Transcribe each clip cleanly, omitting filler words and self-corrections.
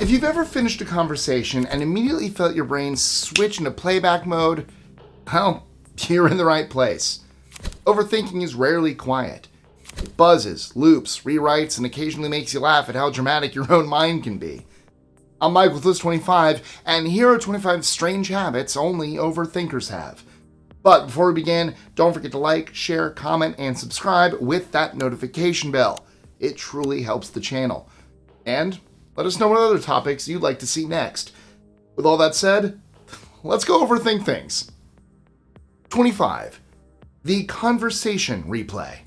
If you've ever finished a conversation and immediately felt your brain switch into playback mode, well, you're in the right place. Overthinking is rarely quiet. It buzzes, loops, rewrites, and occasionally makes you laugh at how dramatic your own mind can be. I'm Mike with List 25, and here are 25 strange habits only overthinkers have. But before we begin, don't forget to like, share, comment, and subscribe with that notification bell. It truly helps the channel. And let us know what other topics you'd like to see next. With all that said, let's go overthink things. 25. The conversation replay.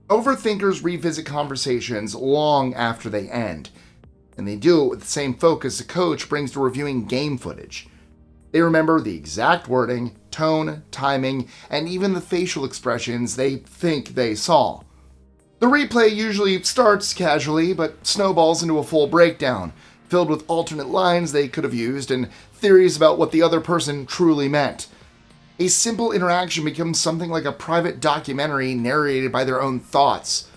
Overthinkers revisit conversations long after they end, and they do it with the same focus a coach brings to reviewing game footage. They remember the exact wording, tone, timing, and even the facial expressions they think they saw. The replay usually starts casually, but snowballs into a full breakdown, filled with alternate lines they could have used and theories about what the other person truly meant. A simple interaction becomes something like a private documentary narrated by their own thoughts.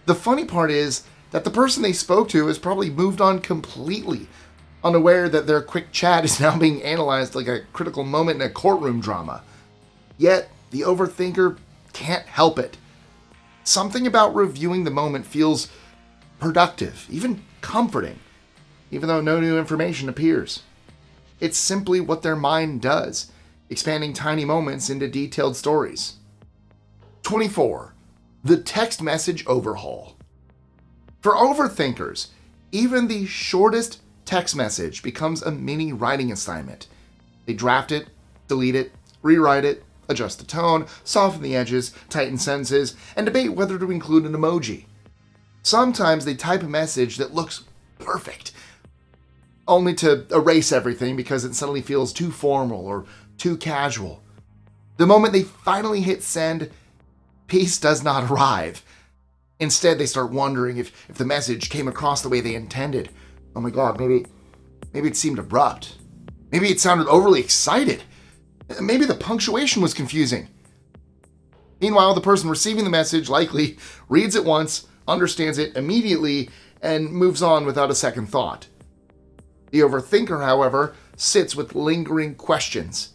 The funny part is that the person they spoke to has probably moved on completely, unaware that their quick chat is now being analyzed like a critical moment in a courtroom drama. Yet, the overthinker can't help it. Something about reviewing the moment feels productive, even comforting, even though no new information appears. It's simply what their mind does, expanding tiny moments into detailed stories. 24. The text message overhaul. For overthinkers, even the shortest text message becomes a mini writing assignment. They draft it, delete it, rewrite it, adjust the tone, soften the edges, tighten sentences, and debate whether to include an emoji. Sometimes they type a message that looks perfect, only to erase everything because it suddenly feels too formal or too casual. The moment they finally hit send, peace does not arrive. Instead, they start wondering if the message came across the way they intended. Oh my god, maybe it seemed abrupt. Maybe it sounded overly excited. Maybe the punctuation was confusing. Meanwhile, the person receiving the message likely reads it once, understands it immediately, and moves on without a second thought. The overthinker, however, sits with lingering questions.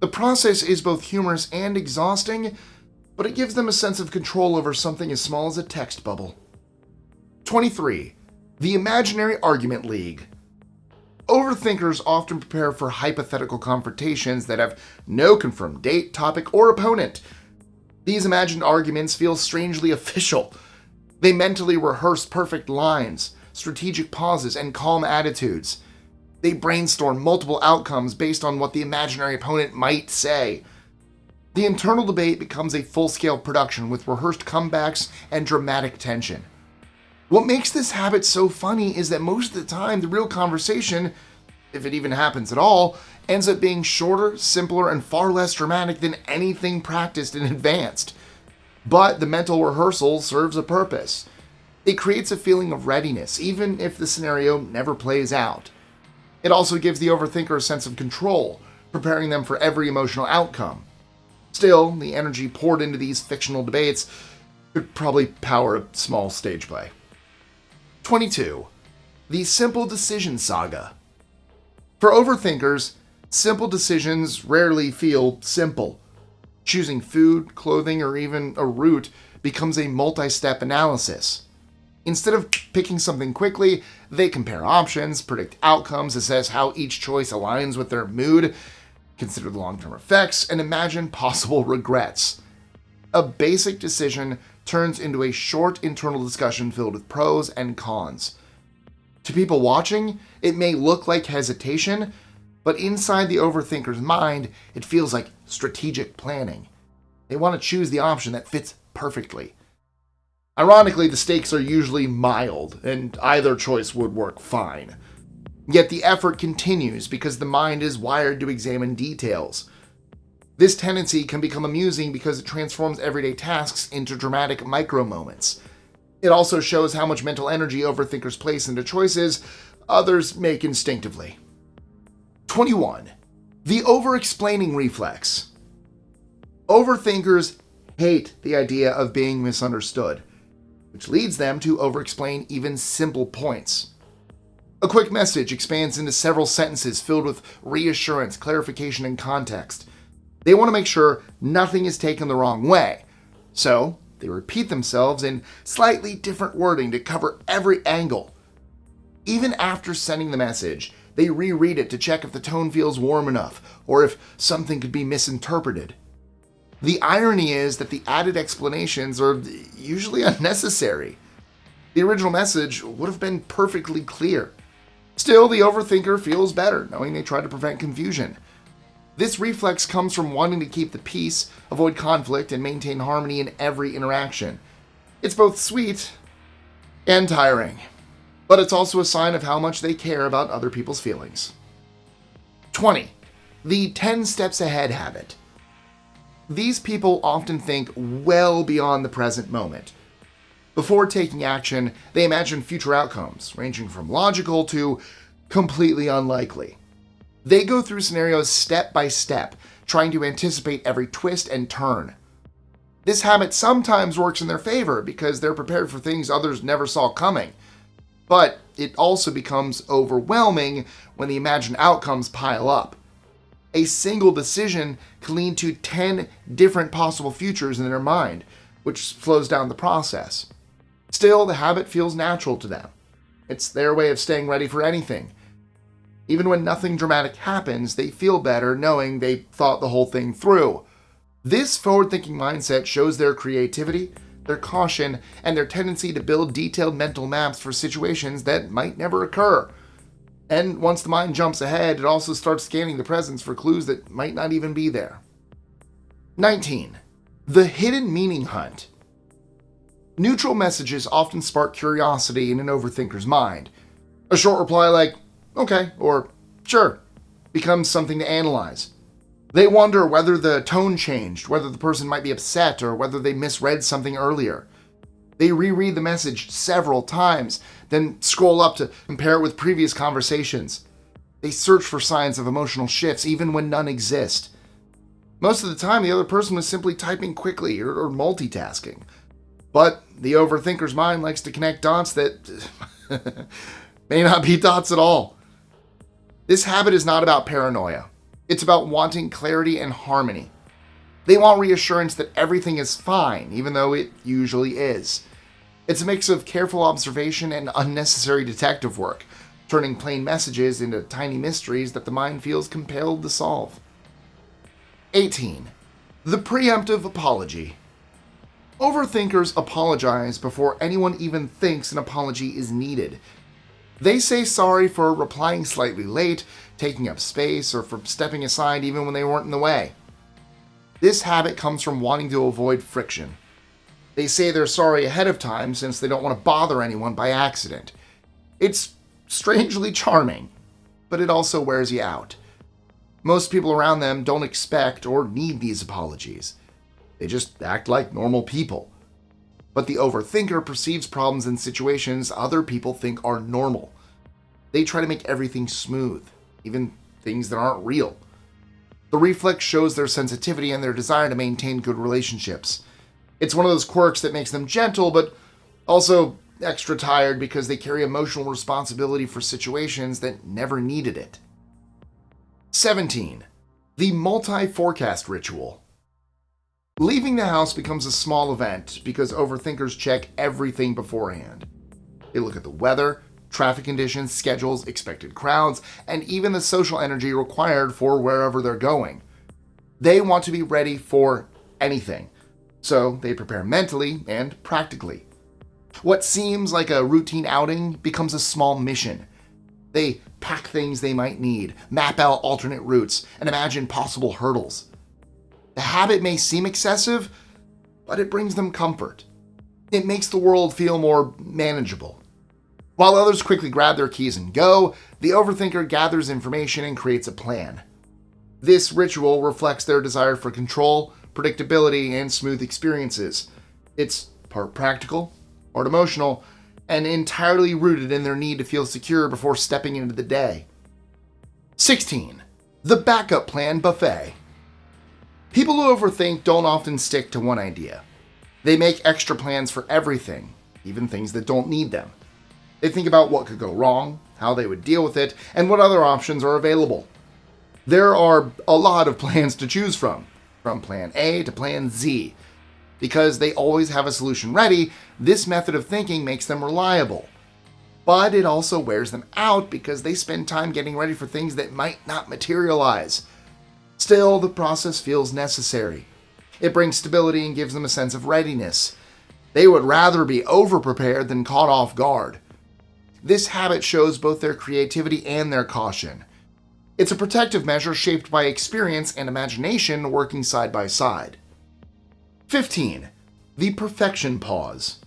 The process is both humorous and exhausting, but it gives them a sense of control over something as small as a text bubble. 23. The Imaginary Argument League. Overthinkers often prepare for hypothetical confrontations that have no confirmed date, topic, or opponent. These imagined arguments feel strangely official. They mentally rehearse perfect lines, strategic pauses, and calm attitudes. They brainstorm multiple outcomes based on what the imaginary opponent might say. The internal debate becomes a full-scale production with rehearsed comebacks and dramatic tension. What makes this habit so funny is that most of the time the real conversation, if it even happens at all, ends up being shorter, simpler, and far less dramatic than anything practiced in advance. But the mental rehearsal serves a purpose. It creates a feeling of readiness, even if the scenario never plays out. It also gives the overthinker a sense of control, preparing them for every emotional outcome. Still, the energy poured into these fictional debates could probably power a small stage play. 22. The Simple Decision Saga. For overthinkers, simple decisions rarely feel simple. Choosing food, clothing, or even a route becomes a multi-step analysis. Instead of picking something quickly, they compare options, predict outcomes, assess how each choice aligns with their mood, consider the long-term effects, and imagine possible regrets. A basic decision turns into a short internal discussion filled with pros and cons. To people watching, it may look like hesitation, but inside the overthinker's mind, it feels like strategic planning. They want to choose the option that fits perfectly. Ironically, the stakes are usually mild, and either choice would work fine. Yet the effort continues because the mind is wired to examine details. This tendency can become amusing because it transforms everyday tasks into dramatic micro-moments. It also shows how much mental energy overthinkers place into choices others make instinctively. 21. The Overexplaining Reflex. Overthinkers hate the idea of being misunderstood, which leads them to overexplain even simple points. A quick message expands into several sentences filled with reassurance, clarification, and context. They want to make sure nothing is taken the wrong way. So, they repeat themselves in slightly different wording to cover every angle. Even after sending the message, they reread it to check if the tone feels warm enough or if something could be misinterpreted. The irony is that the added explanations are usually unnecessary. The original message would have been perfectly clear. Still, the overthinker feels better knowing they tried to prevent confusion. This reflex comes from wanting to keep the peace, avoid conflict, and maintain harmony in every interaction. It's both sweet and tiring, but it's also a sign of how much they care about other people's feelings. 20. The 10 steps ahead habit. These people often think well beyond the present moment. Before taking action, they imagine future outcomes, ranging from logical to completely unlikely. They go through scenarios step by step, trying to anticipate every twist and turn. This habit sometimes works in their favor because they're prepared for things others never saw coming. But it also becomes overwhelming when the imagined outcomes pile up. A single decision can lead to 10 different possible futures in their mind, which slows down the process. Still, the habit feels natural to them. It's their way of staying ready for anything. Even when nothing dramatic happens, they feel better knowing they thought the whole thing through. This forward-thinking mindset shows their creativity, their caution, and their tendency to build detailed mental maps for situations that might never occur. And once the mind jumps ahead, it also starts scanning the presence for clues that might not even be there. 19. The hidden meaning hunt. Neutral messages often spark curiosity in an overthinker's mind. A short reply like, okay, or sure, becomes something to analyze. They wonder whether the tone changed, whether the person might be upset, or whether they misread something earlier. They reread the message several times, then scroll up to compare it with previous conversations. They search for signs of emotional shifts even when none exist. Most of the time, the other person was simply typing quickly or multitasking. But the overthinker's mind likes to connect dots that may not be dots at all. This habit is not about paranoia. It's about wanting clarity and harmony. They want reassurance that everything is fine, even though it usually is. It's a mix of careful observation and unnecessary detective work, turning plain messages into tiny mysteries that the mind feels compelled to solve. 18. The Preemptive Apology. Overthinkers apologize before anyone even thinks an apology is needed. They say sorry for replying slightly late, taking up space, or for stepping aside even when they weren't in the way. This habit comes from wanting to avoid friction. They say they're sorry ahead of time since they don't want to bother anyone by accident. It's strangely charming, but it also wears you out. Most people around them don't expect or need these apologies. They just act like normal people. But the overthinker perceives problems in situations other people think are normal. They try to make everything smooth, even things that aren't real. The reflex shows their sensitivity and their desire to maintain good relationships. It's one of those quirks that makes them gentle, but also extra tired because they carry emotional responsibility for situations that never needed it. 17. The multi-forecast ritual. Leaving the house becomes a small event because overthinkers check everything beforehand. They look at the weather, traffic conditions, schedules, expected crowds, and even the social energy required for wherever they're going. They want to be ready for anything, so they prepare mentally and practically. What seems like a routine outing becomes a small mission. They pack things they might need, map out alternate routes, and imagine possible hurdles. The habit may seem excessive, but it brings them comfort. It makes the world feel more manageable. While others quickly grab their keys and go, the overthinker gathers information and creates a plan. This ritual reflects their desire for control, predictability, and smooth experiences. It's part practical, part emotional, and entirely rooted in their need to feel secure before stepping into the day. 16. The backup plan buffet. People who overthink don't often stick to one idea. They make extra plans for everything, even things that don't need them. They think about what could go wrong, how they would deal with it, and what other options are available. There are a lot of plans to choose from plan A to plan Z. Because they always have a solution ready, this method of thinking makes them reliable. But it also wears them out because they spend time getting ready for things that might not materialize. Still, the process feels necessary. It brings stability and gives them a sense of readiness. They would rather be overprepared than caught off guard. This habit shows both their creativity and their caution. It's a protective measure shaped by experience and imagination working side by side. 15. The perfection pause.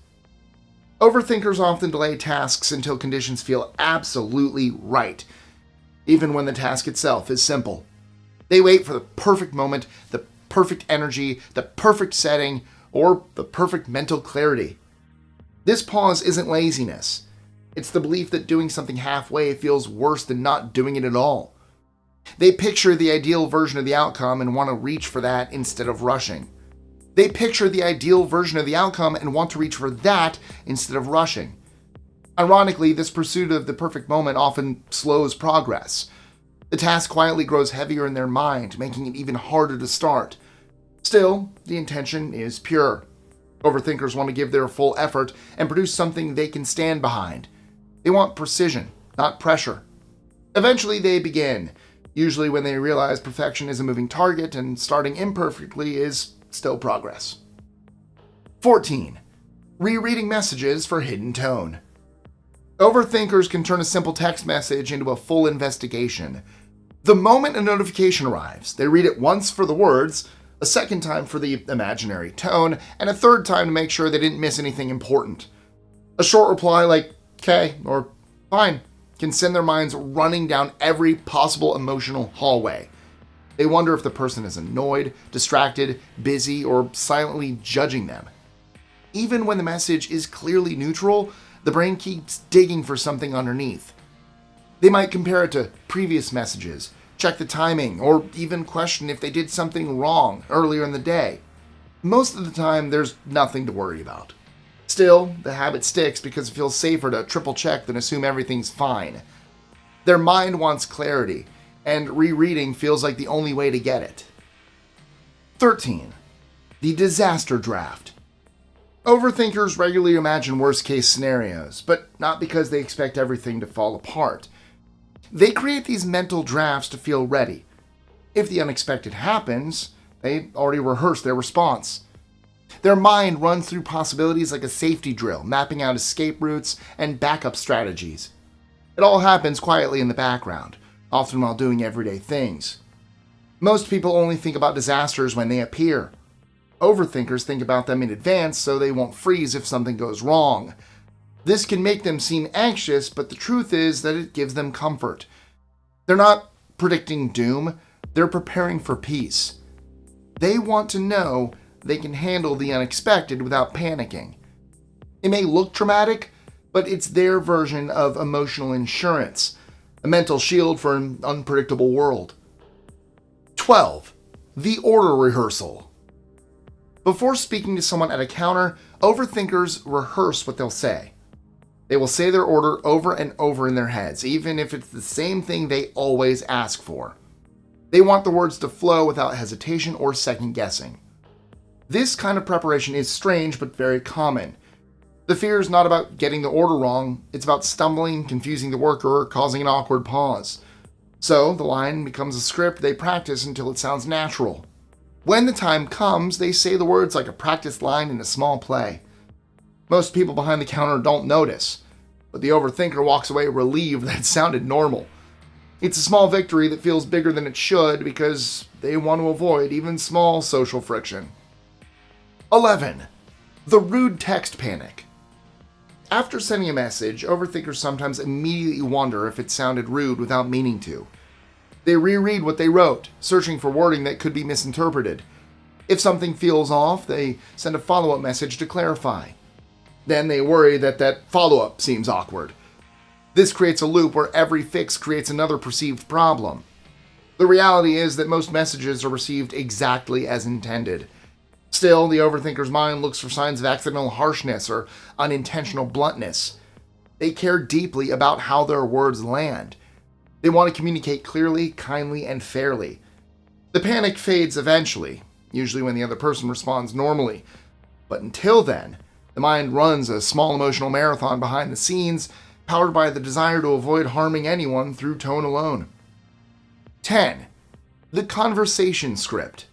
Overthinkers often delay tasks until conditions feel absolutely right, even when the task itself is simple. They wait for the perfect moment, the perfect energy, the perfect setting, or the perfect mental clarity. This pause isn't laziness. It's the belief that doing something halfway feels worse than not doing it at all. They picture the ideal version of the outcome and want to reach for that instead of rushing. They picture the ideal version of the outcome and want to reach for that instead of rushing. Ironically, this pursuit of the perfect moment often slows progress. The task quietly grows heavier in their mind, making it even harder to start. Still, the intention is pure. Overthinkers want to give their full effort and produce something they can stand behind. They want precision, not pressure. Eventually, they begin, usually when they realize perfection is a moving target and starting imperfectly is still progress. 14. Rereading messages for hidden tone. Overthinkers can turn a simple text message into a full investigation. The moment a notification arrives, they read it once for the words, a second time for the imaginary tone, and a third time to make sure they didn't miss anything important. A short reply like, "Okay," or "Fine," can send their minds running down every possible emotional hallway. They wonder if the person is annoyed, distracted, busy, or silently judging them. Even when the message is clearly neutral, the brain keeps digging for something underneath. They might compare it to previous messages, check the timing, or even question if they did something wrong earlier in the day. Most of the time, there's nothing to worry about. Still, the habit sticks because it feels safer to triple check than assume everything's fine. Their mind wants clarity, and rereading feels like the only way to get it. 13. The disaster draft. Overthinkers regularly imagine worst-case scenarios, but not because they expect everything to fall apart. They create these mental drafts to feel ready. If the unexpected happens, they already rehearse their response. Their mind runs through possibilities like a safety drill, mapping out escape routes and backup strategies. It all happens quietly in the background, often while doing everyday things. Most people only think about disasters when they appear. Overthinkers think about them in advance so they won't freeze if something goes wrong. This can make them seem anxious, but the truth is that it gives them comfort. They're not predicting doom, they're preparing for peace. They want to know they can handle the unexpected without panicking. It may look traumatic, but it's their version of emotional insurance, a mental shield for an unpredictable world. 12. The Order Rehearsal. Before speaking to someone at a counter, overthinkers rehearse what they'll say. They will say their order over and over in their heads, even if it's the same thing they always ask for. They want the words to flow without hesitation or second guessing. This kind of preparation is strange but very common. The fear is not about getting the order wrong, it's about stumbling, confusing the worker, or causing an awkward pause. So, the line becomes a script they practice until it sounds natural. When the time comes, they say the words like a practiced line in a small play. Most people behind the counter don't notice, but the overthinker walks away relieved that it sounded normal. It's a small victory that feels bigger than it should because they want to avoid even small social friction. 11. The rude text panic. After sending a message, overthinkers sometimes immediately wonder if it sounded rude without meaning to. They reread what they wrote, searching for wording that could be misinterpreted. If something feels off, they send a follow-up message to clarify. Then they worry that follow-up seems awkward. This creates a loop where every fix creates another perceived problem. The reality is that most messages are received exactly as intended. Still, the overthinker's mind looks for signs of accidental harshness or unintentional bluntness. They care deeply about how their words land. They want to communicate clearly, kindly, and fairly. The panic fades eventually, usually when the other person responds normally. But until then, the mind runs a small emotional marathon behind the scenes, powered by the desire to avoid harming anyone through tone alone. 10. The conversation script.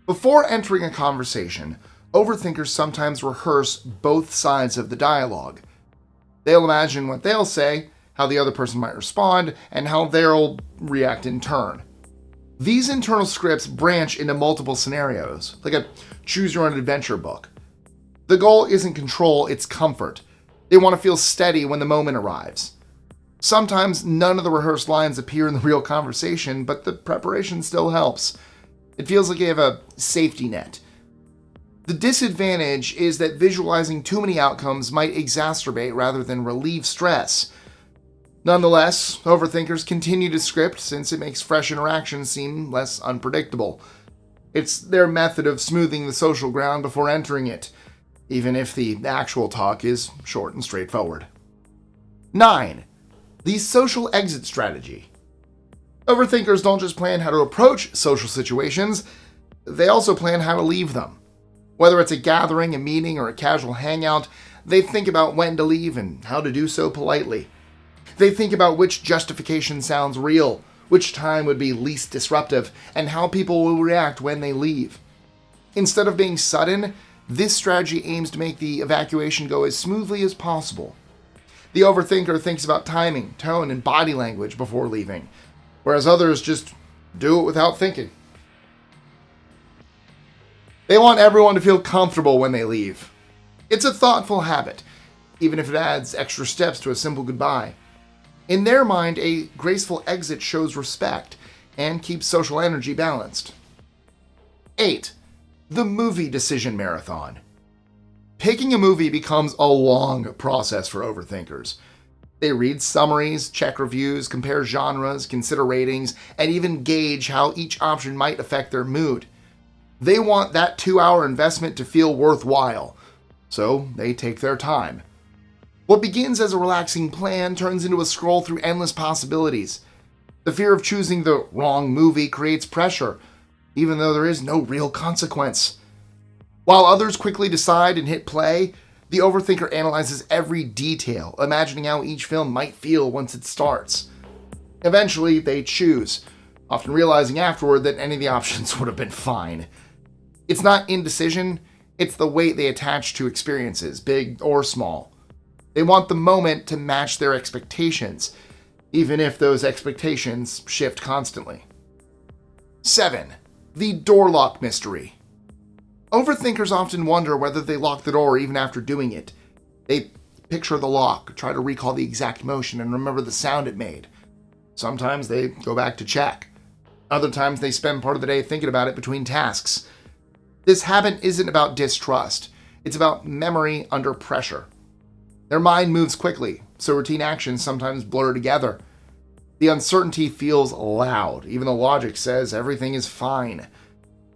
Before entering a conversation, overthinkers sometimes rehearse both sides of the dialogue. They'll imagine what they'll say, how the other person might respond, and how they'll react in turn. These internal scripts branch into multiple scenarios, like a choose-your-own-adventure book. The goal isn't control, it's comfort. They want to feel steady when the moment arrives. Sometimes none of the rehearsed lines appear in the real conversation, but the preparation still helps. It feels like you have a safety net. The disadvantage is that visualizing too many outcomes might exacerbate rather than relieve stress. Nonetheless, overthinkers continue to script since it makes fresh interactions seem less unpredictable. It's their method of smoothing the social ground before entering it, even if the actual talk is short and straightforward. 9. The social exit strategy. Overthinkers don't just plan how to approach social situations, they also plan how to leave them. Whether it's a gathering, a meeting, or a casual hangout, they think about when to leave and how to do so politely. They think about which justification sounds real, which time would be least disruptive, and how people will react when they leave. Instead of being sudden, this strategy aims to make the evacuation go as smoothly as possible. The overthinker thinks about timing, tone, and body language before leaving, whereas others just do it without thinking. They want everyone to feel comfortable when they leave. It's a thoughtful habit, even if it adds extra steps to a simple goodbye. In their mind, a graceful exit shows respect and keeps social energy balanced. 8. The movie decision marathon. Picking a movie becomes a long process for overthinkers. They read summaries, check reviews, compare genres, consider ratings, and even gauge how each option might affect their mood. They want that 2-hour investment to feel worthwhile, so they take their time. What begins as a relaxing plan turns into a scroll through endless possibilities. The fear of choosing the wrong movie creates pressure, even though there is no real consequence. While others quickly decide and hit play, the overthinker analyzes every detail, imagining how each film might feel once it starts. Eventually, they choose, often realizing afterward that any of the options would have been fine. It's not indecision, it's the weight they attach to experiences, big or small. They want the moment to match their expectations, even if those expectations shift constantly. 7. The door lock mystery. Overthinkers often wonder whether they lock the door even after doing it. They picture the lock, try to recall the exact motion, and remember the sound it made. Sometimes they go back to check. Other times they spend part of the day thinking about it between tasks. This habit isn't about distrust. It's about memory under pressure. Their mind moves quickly, so routine actions sometimes blur together. The uncertainty feels loud, even though logic says everything is fine.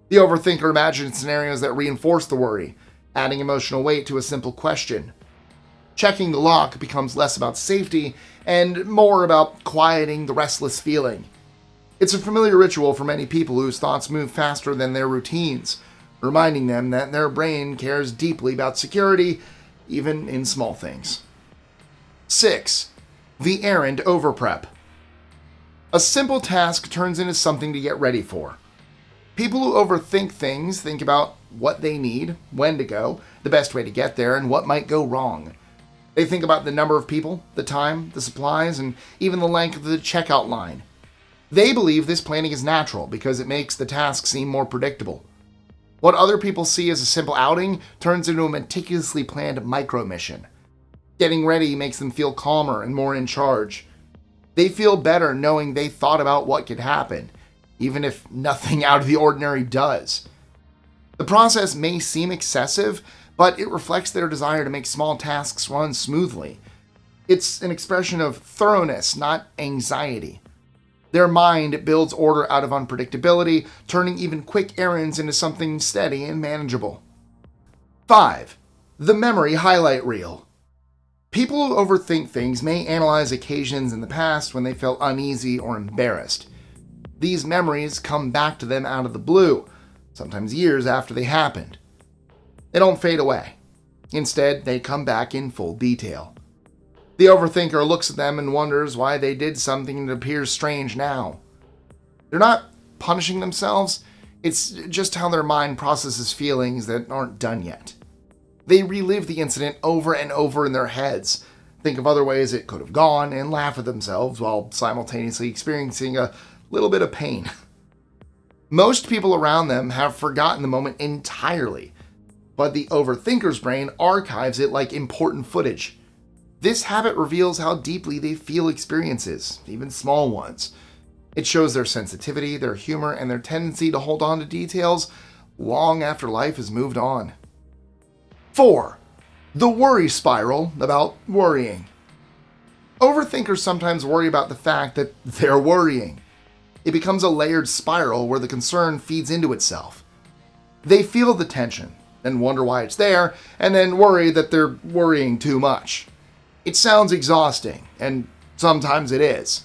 The overthinker imagines scenarios that reinforce the worry, adding emotional weight to a simple question. Checking the lock becomes less about safety and more about quieting the restless feeling. It's a familiar ritual for many people whose thoughts move faster than their routines, reminding them that their brain cares deeply about security, even in small things. 6. The Errand Overprep. A simple task turns into something to get ready for. People who overthink things think about what they need, when to go, the best way to get there, and what might go wrong. They think about the number of people, the time, the supplies, and even the length of the checkout line. They believe this planning is natural because it makes the task seem more predictable. What other people see as a simple outing turns into a meticulously planned micro-mission. Getting ready makes them feel calmer and more in charge. They feel better knowing they thought about what could happen, even if nothing out of the ordinary does. The process may seem excessive, but it reflects their desire to make small tasks run smoothly. It's an expression of thoroughness, not anxiety. Their mind builds order out of unpredictability, turning even quick errands into something steady and manageable. 5. The memory highlight reel. People who overthink things may analyze occasions in the past when they felt uneasy or embarrassed. These memories come back to them out of the blue, sometimes years after they happened. They don't fade away. Instead, they come back in full detail. The overthinker looks at them and wonders why they did something that appears strange now. They're not punishing themselves, it's just how their mind processes feelings that aren't done yet. They relive the incident over and over in their heads, think of other ways it could have gone, and laugh at themselves while simultaneously experiencing a little bit of pain. Most people around them have forgotten the moment entirely, but the overthinker's brain archives it like important footage. This habit reveals how deeply they feel experiences, even small ones. It shows their sensitivity, their humor, and their tendency to hold on to details long after life has moved on. 4. The worry spiral about worrying. Overthinkers sometimes worry about the fact that they're worrying. It becomes a layered spiral where the concern feeds into itself. They feel the tension, then wonder why it's there, and then worry that they're worrying too much. It sounds exhausting, and sometimes it is,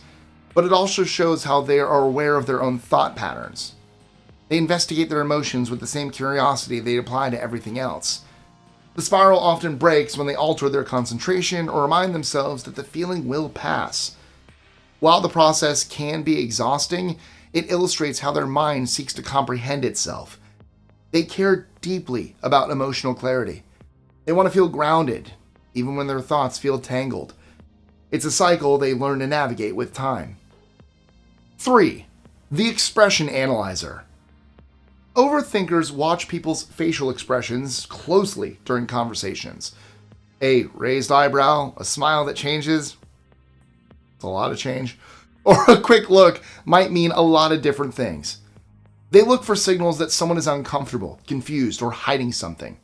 but it also shows how they are aware of their own thought patterns. They investigate their emotions with the same curiosity they apply to everything else. The spiral often breaks when they alter their concentration or remind themselves that the feeling will pass. While the process can be exhausting, it illustrates how their mind seeks to comprehend itself. They care deeply about emotional clarity. They want to feel grounded, even when their thoughts feel tangled. It's a cycle they learn to navigate with time. 3. The expression analyzer. Overthinkers watch people's facial expressions closely during conversations. A raised eyebrow, a smile that changes, it's a lot of change, or a quick look might mean a lot of different things. They look for signals that someone is uncomfortable, confused, or hiding something.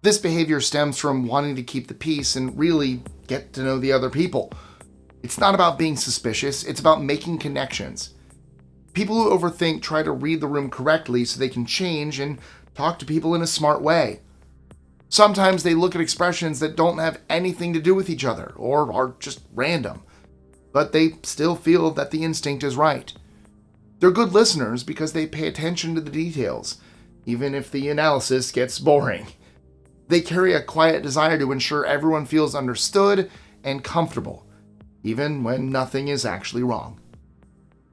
This behavior stems from wanting to keep the peace and really get to know the other people. It's not about being suspicious, it's about making connections. People who overthink try to read the room correctly so they can change and talk to people in a smart way. Sometimes they look at expressions that don't have anything to do with each other or are just random, but they still feel that the instinct is right. They're good listeners because they pay attention to the details, even if the analysis gets boring. They carry a quiet desire to ensure everyone feels understood and comfortable, even when nothing is actually wrong.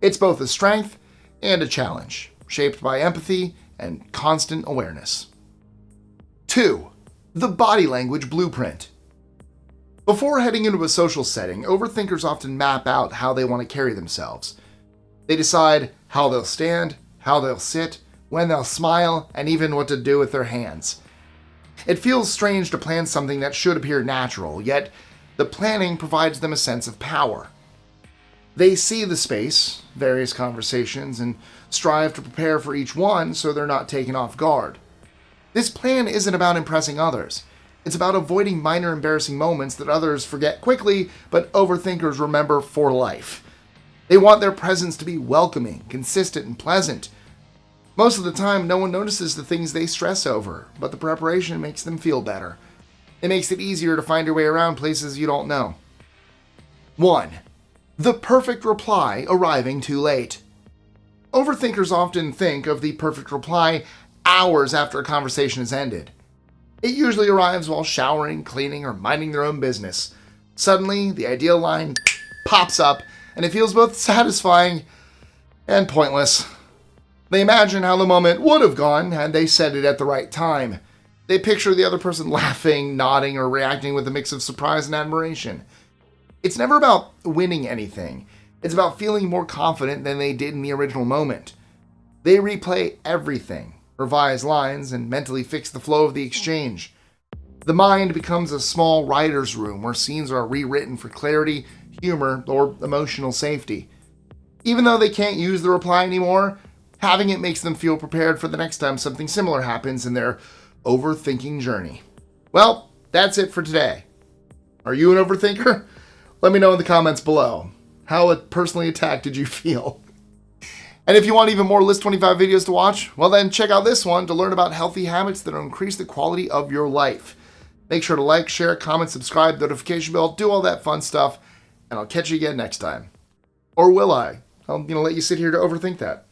It's both a strength and a challenge, shaped by empathy and constant awareness. 2. The body language blueprint. Before heading into a social setting, overthinkers often map out how they want to carry themselves. They decide how they'll stand, how they'll sit, when they'll smile, and even what to do with their hands. It feels strange to plan something that should appear natural, yet the planning provides them a sense of power. They see the space, various conversations, and strive to prepare for each one so they're not taken off guard. This plan isn't about impressing others. It's about avoiding minor embarrassing moments that others forget quickly, but overthinkers remember for life. They want their presence to be welcoming, consistent, and pleasant. Most of the time, no one notices the things they stress over, but the preparation makes them feel better. It makes it easier to find your way around places you don't know. 1. The perfect reply arriving too late. Overthinkers often think of the perfect reply hours after a conversation has ended. It usually arrives while showering, cleaning, or minding their own business. Suddenly, the ideal line pops up, and it feels both satisfying and pointless. They imagine how the moment would have gone had they said it at the right time. They picture the other person laughing, nodding, or reacting with a mix of surprise and admiration. It's never about winning anything. It's about feeling more confident than they did in the original moment. They replay everything, revise lines, and mentally fix the flow of the exchange. The mind becomes a small writer's room where scenes are rewritten for clarity, humor, or emotional safety. Even though they can't use the reply anymore, having it makes them feel prepared for the next time something similar happens in their overthinking journey. Well, that's it for today. Are you an overthinker? Let me know in the comments below. How personally attacked did you feel? And if you want even more List 25 videos to watch, well then check out this one to learn about healthy habits that will increase the quality of your life. Make sure to like, share, comment, subscribe, notification bell, do all that fun stuff, and I'll catch you again next time. Or will I? I'm going to let you sit here to overthink that.